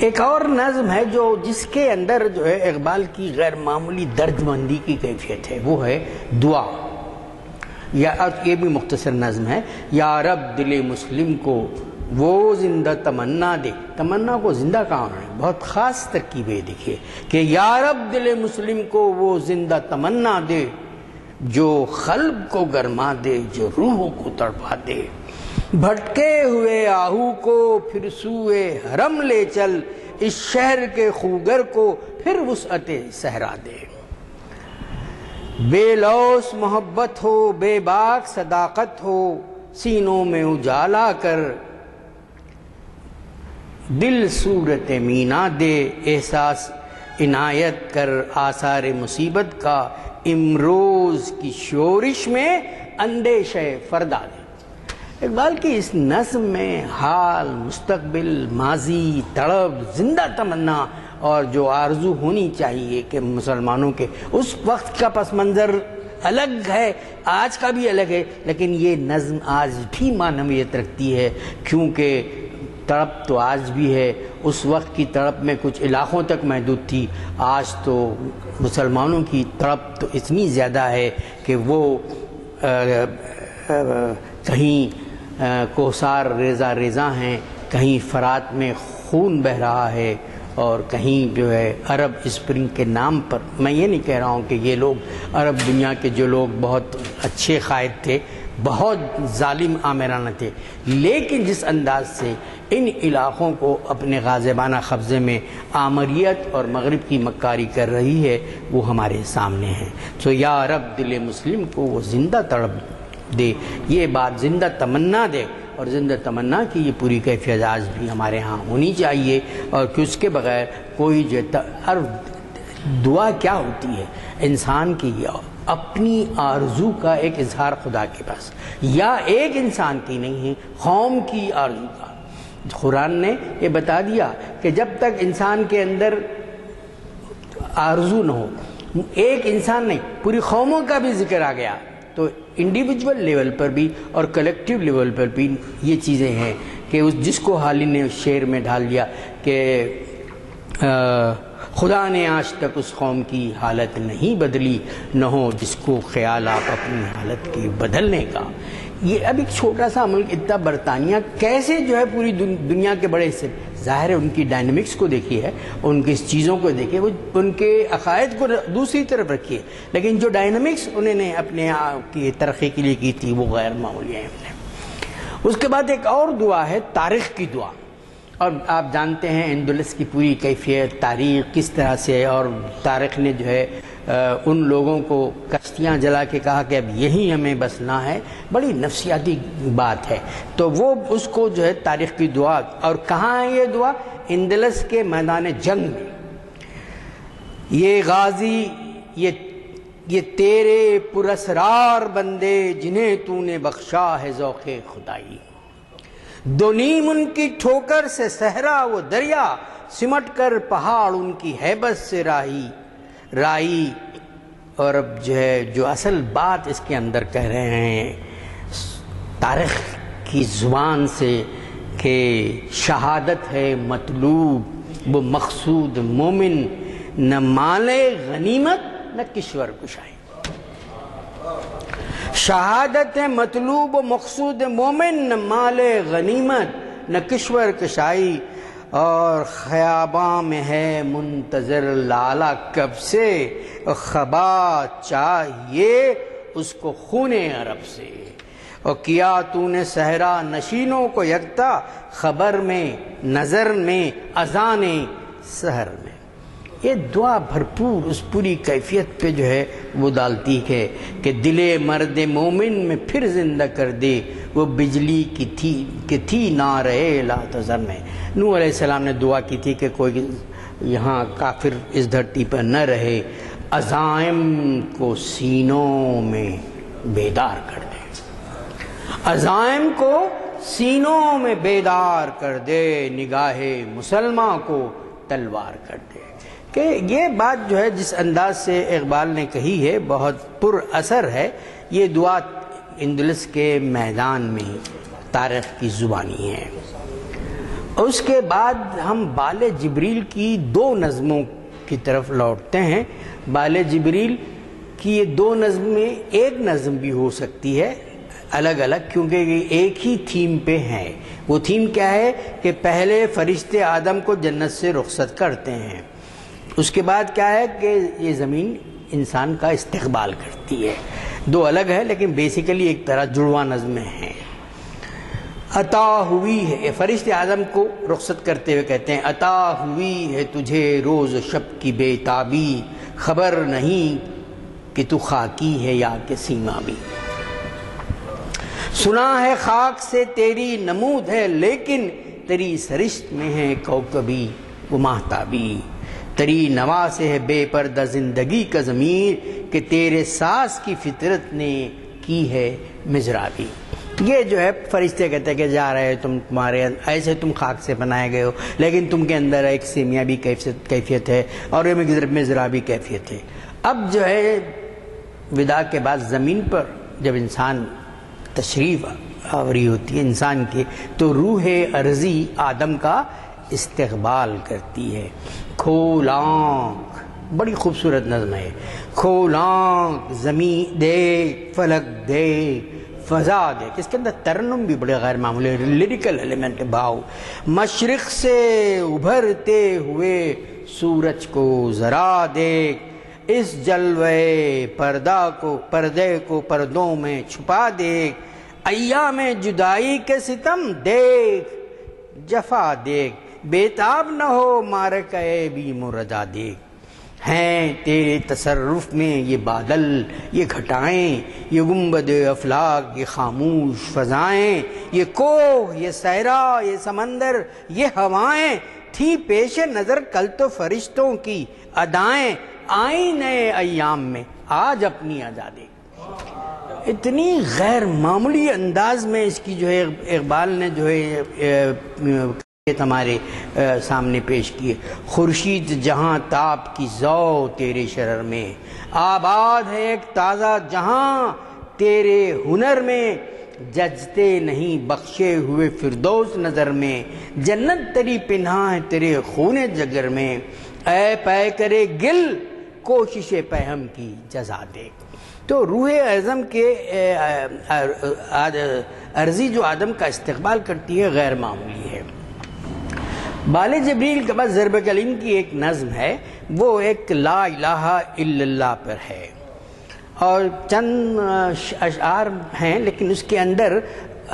Speaker 4: ایک اور نظم ہے جو جس کے اندر جو ہے اقبال کی غیر معمولی درد مندی کی کیفیت ہے، وہ ہے دعا، یا یہ بھی مختصر نظم ہے۔ یا رب دل مسلم کو وہ زندہ تمنا دے، تمنا کو زندہ کہاں ہے، بہت خاص ترکیب ہے، دیکھیے کہ یا رب دل مسلم کو وہ زندہ تمنا دے جو قلب کو گرما دے، جو روح کو تڑپا دے، بھٹکے ہوئے آہو کو پھر سوئے حرم لے چل، اس شہر کے خوگر کو پھر وسعت صحرا دے، بے لوث محبت ہو بے باک صداقت ہو، سینوں میں اجالا کر دل صورت مینا دے، احساس عنایت کر آثار مصیبت کا، امروز کی شورش میں اندیشہ فردا دے۔ اقبال کی اس نظم میں حال، مستقبل، ماضی، طلب، زندہ تمنا اور جو آرزو ہونی چاہیے کہ مسلمانوں کے اس وقت کا پس منظر الگ ہے، آج کا بھی الگ ہے، لیکن یہ نظم آج بھی معنویت رکھتی ہے کیونکہ طلب تو آج بھی ہے اس وقت کی تڑپ میں کچھ علاقوں تک محدود تھی، آج تو مسلمانوں کی تڑپ تو اتنی زیادہ ہے کہ وہ کہیں کوثار ریزہ ریزہ ہیں، کہیں فرات میں خون بہہ رہا ہے، اور کہیں جو ہے عرب اسپرنگ کے نام پر، میں یہ نہیں کہہ رہا ہوں کہ یہ لوگ عرب دنیا کے جو لوگ بہت اچھے قائد تھے، بہت ظالم آمرانہ تھے، لیکن جس انداز سے ان علاقوں کو اپنے غازبانہ قبضے میں آمریت اور مغرب کی مکاری کر رہی ہے، وہ ہمارے سامنے ہے۔ تو یا رب دل مسلم کو وہ زندہ تڑپ دے، یہ بات زندہ تمنا دے، اور زندہ تمنا کی یہ پوری کیفیت آج بھی ہمارے ہاں ہونی چاہیے، اور کہ اس کے بغیر کوئی ہر دعا کیا ہوتی ہے؟ انسان کی اپنی آرزو کا ایک اظہار خدا کے پاس، یا ایک انسان کی نہیں ہے، قوم کی آرزو کا۔ قرآن نے یہ بتا دیا کہ جب تک انسان کے اندر آرزو نہ ہو، ایک انسان نہیں پوری قوموں کا بھی ذکر آ گیا، تو انڈیویجول لیول پر بھی اور کلیکٹیو لیول پر بھی یہ چیزیں ہیں کہ جس کو حالی نے شعر میں ڈال دیا کہ خدا نے آج تک اس قوم کی حالت نہیں بدلی، نہ ہو جس کو خیال آپ اپنی حالت کی بدلنے کا۔ یہ اب ایک چھوٹا سا ملک اتنا برطانیہ کیسے جو ہے پوری دنیا کے بڑے حصے، ظاہر ہے ان کی ڈائنمکس کو دیکھیے ہے، ان کی چیزوں کو دیکھیے، وہ ان کے عقائد کو دوسری طرف رکھیے، لیکن جو ڈائنمکس انہوں نے اپنے آپ کی ترقی کے لیے کی تھی وہ غیر معمولی ہے۔ اس کے بعد ایک اور دعا ہے تاریخ کی دعا، اور آپ جانتے ہیں اندلس کی پوری کیفیت، تاریخ کس طرح سے، اور تاریخ نے جو ہے ان لوگوں کو کشتیاں جلا کے کہا کہ اب یہی ہمیں بسنا ہے، بڑی نفسیاتی بات ہے۔ تو وہ اس کو جو ہے تاریخ کی دعا، اور کہاں ہے یہ دعا؟ اندلس کے میدان جنگ میں۔ یہ غازی یہ تیرے پراسرار بندے جنہیں تو نے بخشا ہے ذوق خدائی، دو نیم ان کی ٹھوکر سے صحرا وہ دریا، سمٹ کر پہاڑ ان کی ہیبت سے رائی۔ اور اب جو ہے جو اصل بات اس کے اندر کہہ رہے ہیں تاریخ کی زبان سے کہ شہادت ہے مطلوب وہ مقصود مومن، نہ مال غنیمت نہ کشور کشائی۔ شہادت ہے مطلوب و مقصود مومن، نہ مال غنیمت نہ کشور کشائی، اور خیاباں میں ہے منتظر لالا کب سے، خبا چاہیے اس کو خون عرب سے، اور کیا تو نے صحرا نشینوں کو یکتا، خبر میں نظر میں اذان سحر میں۔ یہ دعا بھرپور اس پوری کیفیت پہ جو ہے وہ ڈالتی ہے کہ دل مرد مومن میں پھر زندہ کر دے وہ بجلی کی تھی نہ رہے لا تذر میں۔ نوح علیہ السلام نے دعا کی تھی کہ کوئی یہاں کافر اس دھرتی پر نہ رہے، عزائم کو سینوں میں بیدار کر دے، عزائم کو سینوں میں بیدار کر دے، نگاہ مسلمان کو تلوار کر دے۔ کہ یہ بات جو ہے جس انداز سے اقبال نے کہی ہے بہت پر اثر ہے۔ یہ دعا اندلس کے میدان میں تاریخ کی زبانی ہے۔ اس کے بعد ہم بال جبریل کی دو نظموں کی طرف لوٹتے ہیں۔ بال جبریل کی یہ دو نظمیں ایک نظم بھی ہو سکتی ہے الگ الگ، کیونکہ یہ ایک ہی تھیم پہ ہیں۔ وہ تھیم کیا ہے کہ پہلے فرشتے آدم کو جنت سے رخصت کرتے ہیں، اس کے بعد کیا ہے کہ یہ زمین انسان کا استقبال کرتی ہے۔ دو الگ ہے لیکن بیسیکلی ایک طرح جڑواں نظمیں ہیں۔ عطا ہوئی ہے، فرشتے آدم کو رخصت کرتے ہوئے کہتے ہیں عطا ہوئی ہے تجھے روز و شب کی بے تابی، خبر نہیں کہ تو خاکی ہے یا کہ سیما بھی۔ سنا ہے خاک سے تیری نمود ہے لیکن تیری سرشت میں ہے کوکبی و ماہتابی، تری نوا سے ہے بے پردہ زندگی کا ضمیر کہ تیرے ساز کی فطرت نے کی ہے مزرابی۔ یہ جو ہے فرشتے کہتے ہیں کہ جا رہے تم، تمہارے ایسے تم خاک سے بنائے گئے ہو لیکن تم کے اندر ایک سیمیابی کیفیت ہے اور مزرابی کیفیت ہے۔ اب جو ہے ودا کے بعد زمین پر جب انسان تشریف آوری ہوتی ہے انسان کی، تو روح ارضی آدم کا استقبال کرتی ہے۔ کھول آنکھ، بڑی خوبصورت نظم ہے۔ کھول آنکھ زمین دیکھ، فلک دیکھ، فضا دیکھ۔ اس کے اندر ترنم بھی بڑے غیر معمولی لیریکل ایلیمنٹ بھاؤ۔ مشرق سے ابھرتے ہوئے سورج کو ذرا دیکھ، اس جلوے پردے کو پردوں میں چھپا دیکھ، ایام جدائی کے ستم دیکھ، جفا دیکھ، بیتاب نہ ہو معرکہ بیم و ردا دیکھ۔ ہیں تیرے تصرف میں یہ بادل، یہ گھٹائیں، یہ گنبد افلاک، یہ خاموش فضائیں، یہ کوہ، یہ صحرا، یہ سمندر، یہ ہوائیں، تھی پیش نظر کل تو فرشتوں کی ادائیں، آئیں نئے ایام میں آج اپنی ادا دیکھ۔ اتنی غیر معمولی انداز میں اس کی جو ہے اقبال نے جو ہے ہمارے سامنے پیش کیے۔ خورشید جہاں تاب کی ذو تیرے شرر میں، آباد ہے ایک تازہ جہاں تیرے ہنر میں، ججتے نہیں بخشے ہوئے فردوس نظر میں، جنت تیری پنہاں ہے تیرے خون جگر میں، اے پے کرے گل کوشش پہم کی جزا دیکھ۔ تو روح اعظم کے عرضی جو آدم کا استقبال کرتی ہے غیر معمولی ہے۔ بال جبریل کے بعد ضرب کلیم کی ایک نظم ہے، وہ ایک لا الہ الا اللہ پر ہے، اور چند اشعار ہیں، لیکن اس کے اندر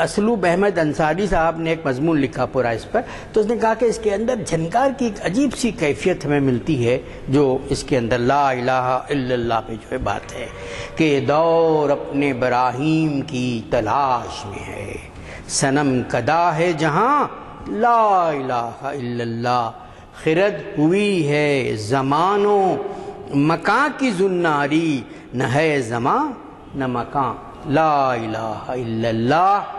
Speaker 4: اسلوب احمد انصاری صاحب نے ایک مضمون لکھا پورا اس پر، تو اس نے کہا کہ اس کے اندر جھنکار کی ایک عجیب سی کیفیت ہمیں ملتی ہے جو اس کے اندر لا الہ الا اللہ پہ جو ہے بات ہے کہ دور اپنے براہیم کی تلاش میں ہے، صنم کدا ہے جہاں لا الہ الا اللہ، خرد ہوئی ہے زمان و مکان کی زناری، نہ ہے زمان نہ مکان لا الہ الا اللہ۔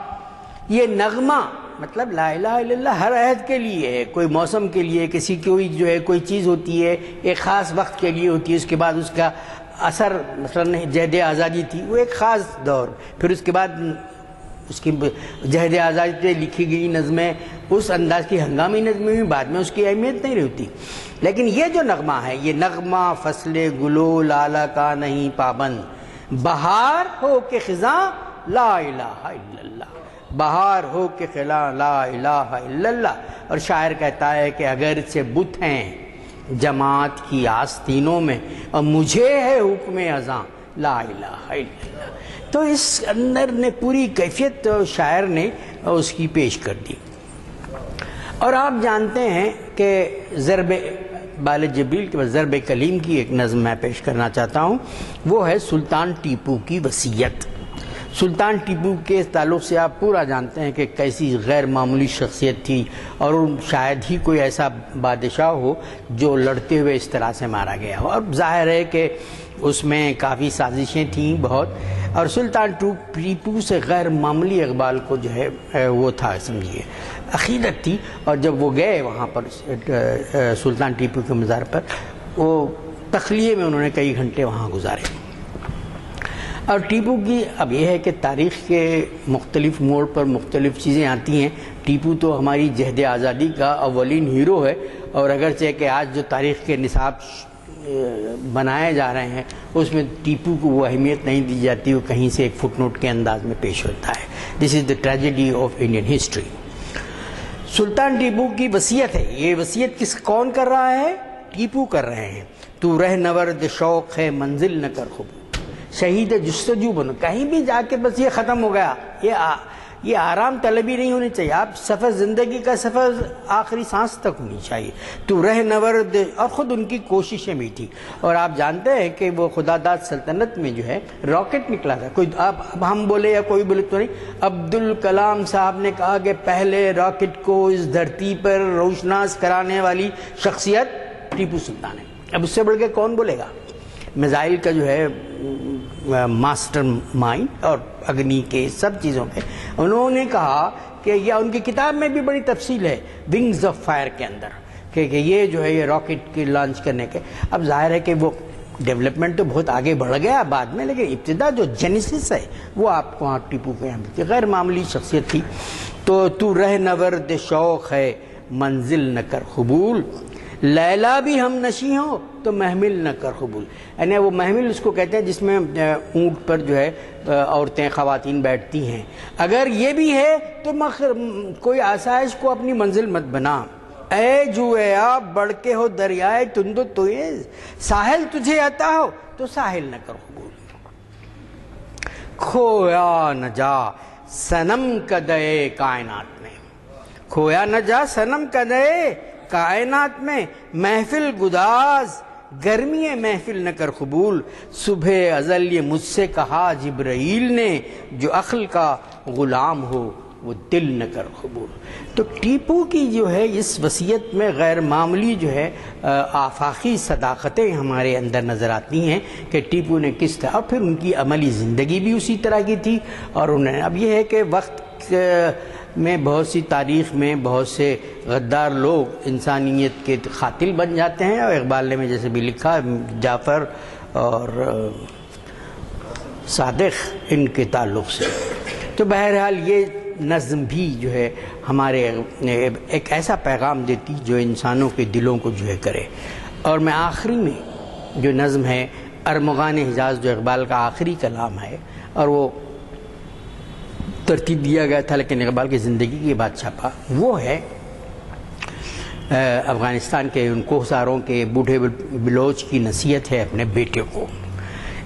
Speaker 4: یہ نغمہ مطلب لا الہ الا اللہ ہر عہد کے لیے ہے، کوئی موسم کے لیے، کسی کوئی جو ہے کوئی چیز ہوتی ہے ایک خاص وقت کے لیے ہوتی ہے، اس کے بعد اس کا اثر مثلا جہد آزادی تھی وہ ایک خاص دور، پھر اس کے بعد اس کی جہد آزادی پہ لکھی گئی نظمیں اس انداز کی ہنگامی نظمیں بھی بعد میں اس کی اہمیت نہیں رہتی، لیکن یہ جو نغمہ ہے یہ نغمہ فصل گلو لالا کا نہیں پابند، بہار ہو کے خزاں لا الہ الا اللہ، بہار ہو کے خزاں لا الہ الا اللہ۔ اور شاعر کہتا ہے کہ اگرچہ بت ہیں جماعت کی آستینوں میں اور مجھے ہے حکم ازاں لا الہ الا اللہ۔ تو اس اندر نے پوری کیفیت شاعر نے اس کی پیش کر دی۔ اور آپ جانتے ہیں کہ ضرب بال جبریل کے بعد ضرب کلیم کی ایک نظم میں پیش کرنا چاہتا ہوں، وہ ہے سلطان ٹیپو کی وصیت۔ سلطان ٹیپو کے تعلق سے آپ پورا جانتے ہیں کہ کیسی غیر معمولی شخصیت تھی، اور شاید ہی کوئی ایسا بادشاہ ہو جو لڑتے ہوئے اس طرح سے مارا گیا ہو، اور ظاہر ہے کہ اس میں کافی سازشیں تھیں بہت، اور سلطان ٹیپو سے غیر معمولی اقبال کو جو ہے وہ تھا سمجھیے عقیدت تھی، اور جب وہ گئے وہاں پر سلطان ٹیپو کے مزار پر، وہ تخلیے میں انہوں نے کئی گھنٹے وہاں گزارے۔ اور ٹیپو کی اب یہ ہے کہ تاریخ کے مختلف موڑ پر مختلف چیزیں آتی ہیں، ٹیپو تو ہماری جہد آزادی کا اولین ہیرو ہے، اور اگرچہ کہ آج جو تاریخ کے نصاب بنائے جا رہے ہیں اس میں ٹیپو کو وہ اہمیت نہیں دی جاتی، وہ کہیں سے ایک فٹ نوٹ کے انداز میں پیش ہوتا ہے۔ دس از دا ٹریجڈی آف انڈین ہسٹری۔ سلطان ٹیپو کی وصیت ہے، یہ وصیت کون کر رہا ہے؟ ٹیپو کر رہے ہیں۔ تو رہ نورد شوق ہے منزل نہ کر خوب، شہید جستجو بنو، کہیں بھی جا کے بس یہ ختم ہو گیا، یہ آرام طلبی نہیں ہونی چاہیے، آپ سفر زندگی کا سفر آخری سانس تک ہونی چاہیے۔ تو رہ نورد، اور خود ان کی کوششیں بھی تھی، اور آپ جانتے ہیں کہ وہ خدا داد سلطنت میں جو ہے راکٹ نکلا تھا، کوئی اب ہم بولے یا کوئی بولے تو نہیں، عبدالکلام صاحب نے کہا کہ پہلے راکٹ کو اس دھرتی پر روشناس کرانے والی شخصیت ٹیپو سلطان ہے، اب اس سے بڑھ کے کون بولے گا؟ میزائل کا جو ہے ماسٹر مائنڈ اور اگنی کے سب چیزوں پہ انہوں نے کہا کہ یا ان کی کتاب میں بھی بڑی تفصیل ہے ونگز آف فائر کے اندر کہ یہ جو ہے یہ راکٹ کے لانچ کرنے کے، اب ظاہر ہے کہ وہ ڈیولپمنٹ تو بہت آگے بڑھ گیا بعد میں، لیکن ابتدا جو جینیسس ہے وہ آپ کو وہاں ٹیپو کے یہاں ملتی، غیر معمولی شخصیت تھی۔ تو رہ نورد شوق ہے منزل نہ کر قبول، لیلا بھی ہم نشیں ہو تو محمل نہ کر قبول. یعنی وہ محمل اس کو کہتے ہیں جس میں اونٹ پر جو ہے عورتیں خواتین بیٹھتی ہیں. اگر یہ بھی ہے تو کوئی آسائش کو اپنی منزل مت بنا. اے جویا بڑھ کے ہو دریائے تندو تو ساحل تجھے عطا ہو تو ساحل نہ کر قبول. کھویا نہ جا صنم کدے کائنات میں، کھویا نہ جا صنم کدے کائنات میں، محفل گداز گرمی محفل نہ کر قبول. صبح ازل یہ مجھ سے کہا جبرائیل نے، جو عقل کا غلام ہو وہ دل نہ کر قبول. تو ٹیپو کی جو ہے اس وصیت میں غیر معمولی جو ہے آفاقی صداقتیں ہمارے اندر نظر آتی ہیں کہ ٹیپو نے کس طرح، اور پھر ان کی عملی زندگی بھی اسی طرح کی تھی. اور انہیں اب یہ ہے کہ وقت میں بہت سی تاریخ میں بہت سے غدار لوگ انسانیت کے قاتل بن جاتے ہیں، اور اقبال نے میں جیسے بھی لکھا جعفر اور صادق ان کے تعلق سے. تو بہرحال یہ نظم بھی جو ہے ہمارے ایک ایسا پیغام دیتی جو انسانوں کے دلوں کو جو ہے کرے. اور میں آخری میں جو نظم ہے ارمغان حجاز، جو اقبال کا آخری کلام ہے، اور وہ ترتیب دیا گیا تھا لیکن اقبال کی زندگی کے بعد چھپا، وہ ہے افغانستان کے ان کوہساروں کے بوڑھے بلوچ کی نصیحت ہے اپنے بیٹے کو.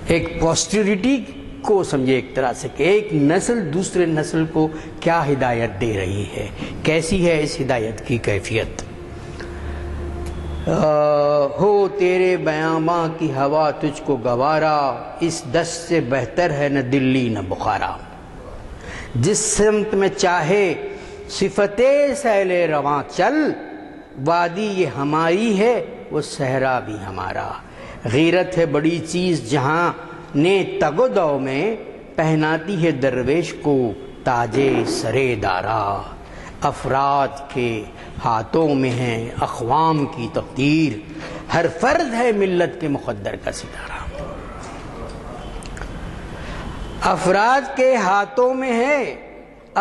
Speaker 4: ایک پوسٹیریٹی کو سمجھے ایک طرح سے کہ ایک نسل دوسرے نسل کو کیا ہدایت دے رہی ہے، کیسی ہے اس ہدایت کی کیفیت. ہو تیرے بیاں کی ہوا تجھ کو گوارا، اس دشت سے بہتر ہے نہ دلی نہ بخارا. جس سمت میں چاہے صفت سیل رواں چل، وادی یہ ہماری ہے وہ صحرا بھی ہمارا. غیرت ہے بڑی چیز جہاں نے تگ و دو میں، پہناتی ہے درویش کو تاجے سرے دارا. افراد کے ہاتھوں میں ہے اقوام کی تقدیر، ہر فرد ہے ملت کے مقدر کا ستارہ. افراد کے ہاتھوں میں ہے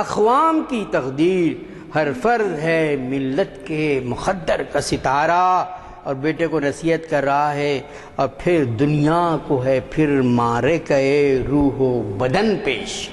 Speaker 4: اقوام کی تقدیر، ہر فرد ہے ملت کے مقدر کا ستارہ. اور بیٹے کو نصیحت کر رہا ہے، اور پھر دنیا کو ہے پھر مارے کئے روح و بدن پیش.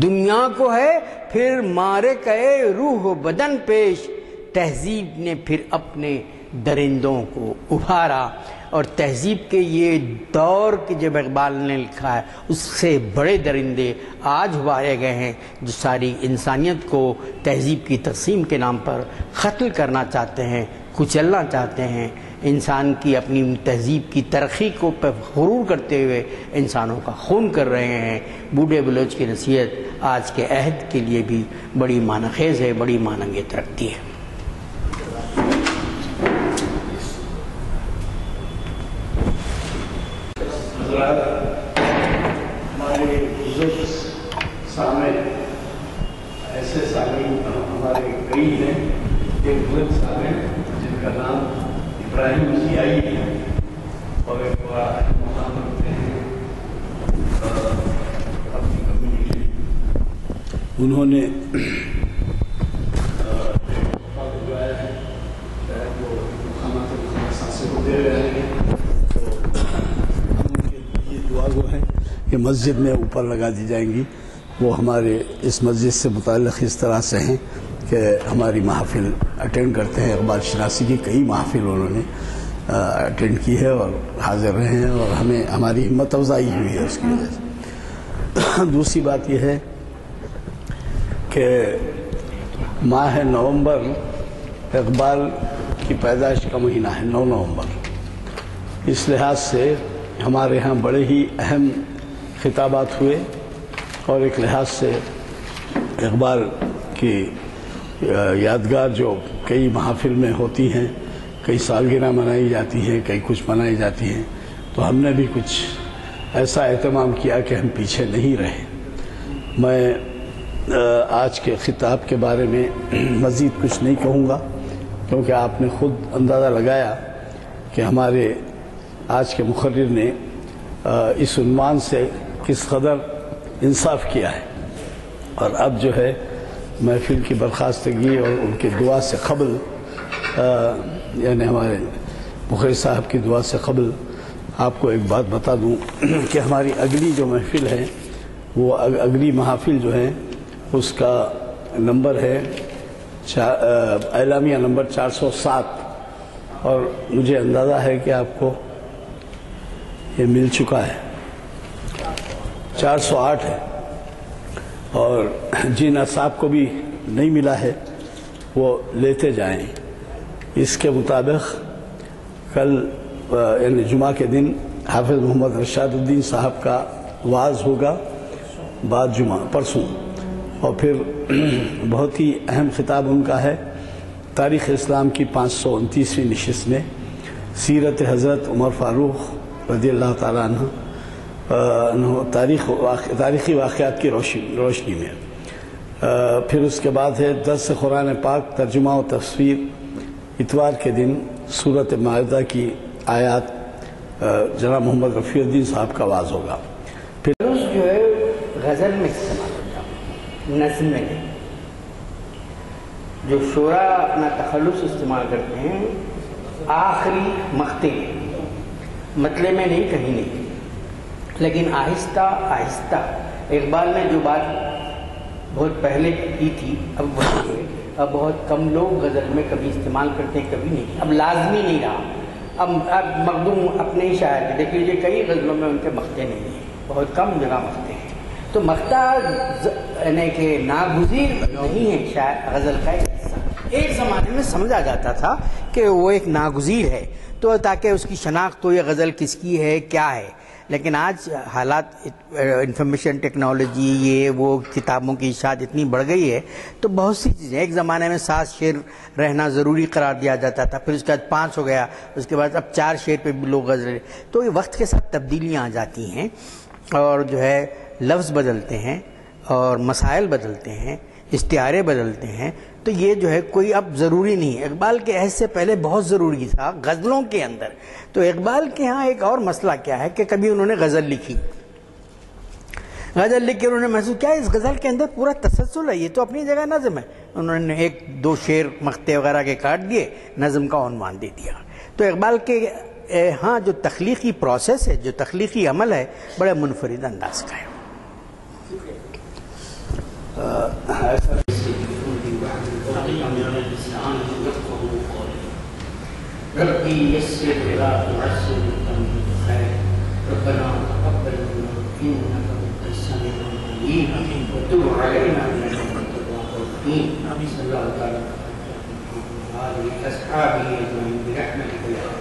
Speaker 4: دنیا کو ہے پھر مارے کئے روح و بدن پیش. تہذیب نے پھر اپنے درندوں کو ابھارا. اور تہذیب کے یہ دور کے جب اقبال نے لکھا ہے اس سے بڑے درندے آج ابھارے گئے ہیں جو ساری انسانیت کو تہذیب کی تقسیم کے نام پر قتل کرنا چاہتے ہیں، کچلنا چاہتے ہیں. انسان کی اپنی تہذیب کی ترقی کو غرور کرتے ہوئے انسانوں کا خون کر رہے ہیں. بوڑھے بلوچ کی نصیحت آج کے عہد کے لیے بھی بڑی معنی خیز ہے، بڑی ماننگیت رکھتی ہے.
Speaker 3: ہمارے بزرگ سامنے ایسے سامعین ہمارے کئی ہیں. ایک بزرگ صاحب ہیں جن کا نام ابراہیم سیائی ہے اور ایک بڑا مقام رکھتے ہیں اپنی کمیونٹی. انہوں نے کہ مسجد میں اوپر لگا دی جائیں گی. وہ ہمارے اس مسجد سے متعلق اس طرح سے ہیں کہ ہماری محافل اٹینڈ کرتے ہیں. اقبال شناسی کی کئی محافل انہوں نے اٹینڈ کی ہے اور حاضر رہے ہیں، اور ہمیں ہماری ہمت افزائی ہوئی ہے اس کی وجہ سے. دوسری بات یہ ہے کہ ماہ نومبر اقبال کی پیدائش کا مہینہ ہے، 9 نومبر. اس لحاظ سے ہمارے ہاں بڑے ہی اہم خطابات ہوئے، اور ایک لحاظ سے اقبال کی یادگار جو کئی محافل میں ہوتی ہیں، کئی سالگرہ منائی جاتی ہیں، کئی کچھ منائی جاتی ہیں، تو ہم نے بھی کچھ ایسا اہتمام کیا کہ ہم پیچھے نہیں رہے. میں آج کے خطاب کے بارے میں مزید کچھ نہیں کہوں گا، کیونکہ آپ نے خود اندازہ لگایا کہ ہمارے آج کے مقرر نے اس عنوان سے کس قدر انصاف کیا ہے. اور اب جو ہے محفل کی برخاستگی اور ان کی دعا سے قبل یعنی ہمارے مخرج صاحب کی دعا سے قبل آپ کو ایک بات بتا دوں کہ ہماری اگلی جو محفل ہے وہ اگلی محافل جو ہے اس کا نمبر ہے اعلامیہ نمبر 407 اور مجھے اندازہ ہے کہ آپ کو یہ مل چکا ہے 408 ہے اور جن اصحاب کو بھی نہیں ملا ہے وہ لیتے جائیں. اس کے مطابق کل یعنی جمعہ کے دن حافظ محمد رشاد الدین صاحب کا وعظ ہوگا بعد جمعہ پرسوں اور پھر بہت ہی اہم خطاب ان کا ہے تاریخ اسلام کی 529ویں نشست میں سیرت حضرت عمر فاروق رضی اللہ تعالیٰ عنہ تاریخی واقعات کی روشنی میں. پھر اس کے بعد ہے درس قرآن پاک ترجمہ و تفسیر اتوار کے دن سورۃ مائدہ کی آیات جناب محمد رفیع الدین صاحب کا آواز ہوگا.
Speaker 4: پھر جو ہے غزل میں استعمال ہوتا ہے نظم میں نہیں. جو شعراء اپنا تخلص استعمال کرتے ہیں آخری مقطع مطلع میں نہیں کہیں نہیں لیکن آہستہ آہستہ. اقبال نے جو بات بہت پہلے کی تھی اب بہت کم لوگ غزل میں کبھی استعمال کرتے ہیں کبھی نہیں. اب لازمی نہیں رہا. اب مخدوم اپنے ہی شاعر کے دیکھ لیجیے کئی غزلوں میں ان کے مقطع نہیں ہیں بہت کم جگہ مقطع ہیں. تو مقطع یعنی کہ ناگزیر نہیں ہے شاعر غزل کا ایک زمانے میں سمجھا جاتا تھا کہ وہ ایک ناگزیر ہے تو تاکہ اس کی شناخت ہو یہ غزل کس کی ہے کیا ہے. لیکن آج حالات انفارمیشن ٹیکنالوجی یہ وہ کتابوں کی اشاعت اتنی بڑھ گئی ہے تو بہت سی چیزیں. ایک زمانے میں 7 شعر رہنا ضروری قرار دیا جاتا تھا پھر اس کے بعد 5 ہو گیا اس کے بعد اب 4 شعر پہ بھی لوگ غزل. تو یہ وقت کے ساتھ تبدیلیاں آ جاتی ہیں اور جو ہے لفظ بدلتے ہیں اور مسائل بدلتے ہیں استعارے بدلتے ہیں تو یہ جو ہے کوئی اب ضروری نہیں ہے. اقبال کے عہد سے پہلے بہت ضروری تھا غزلوں کے اندر. تو اقبال کے ہاں ایک اور مسئلہ کیا ہے کہ کبھی انہوں نے غزل لکھی غزل لکھ کے انہوں نے محسوس کیا اس غزل کے اندر پورا تسلسل ہے یہ تو اپنی جگہ نظم ہے. انہوں نے 1-2 شعر مقطع وغیرہ کے کاٹ دیے نظم کا عنوان دے دیا. تو اقبال کے ہاں جو تخلیقی پروسیس ہے جو تخلیقی عمل ہے بڑے منفرد انداز کا ہے. ربی یسر ولا تعسر بالخیر ربنا تقبل منا انك انت السميع العليم وتب علينا انك انت التواب الرحيم. صلى الله عليه وسلم وعلى اصحابه اجمعين برحمتك يا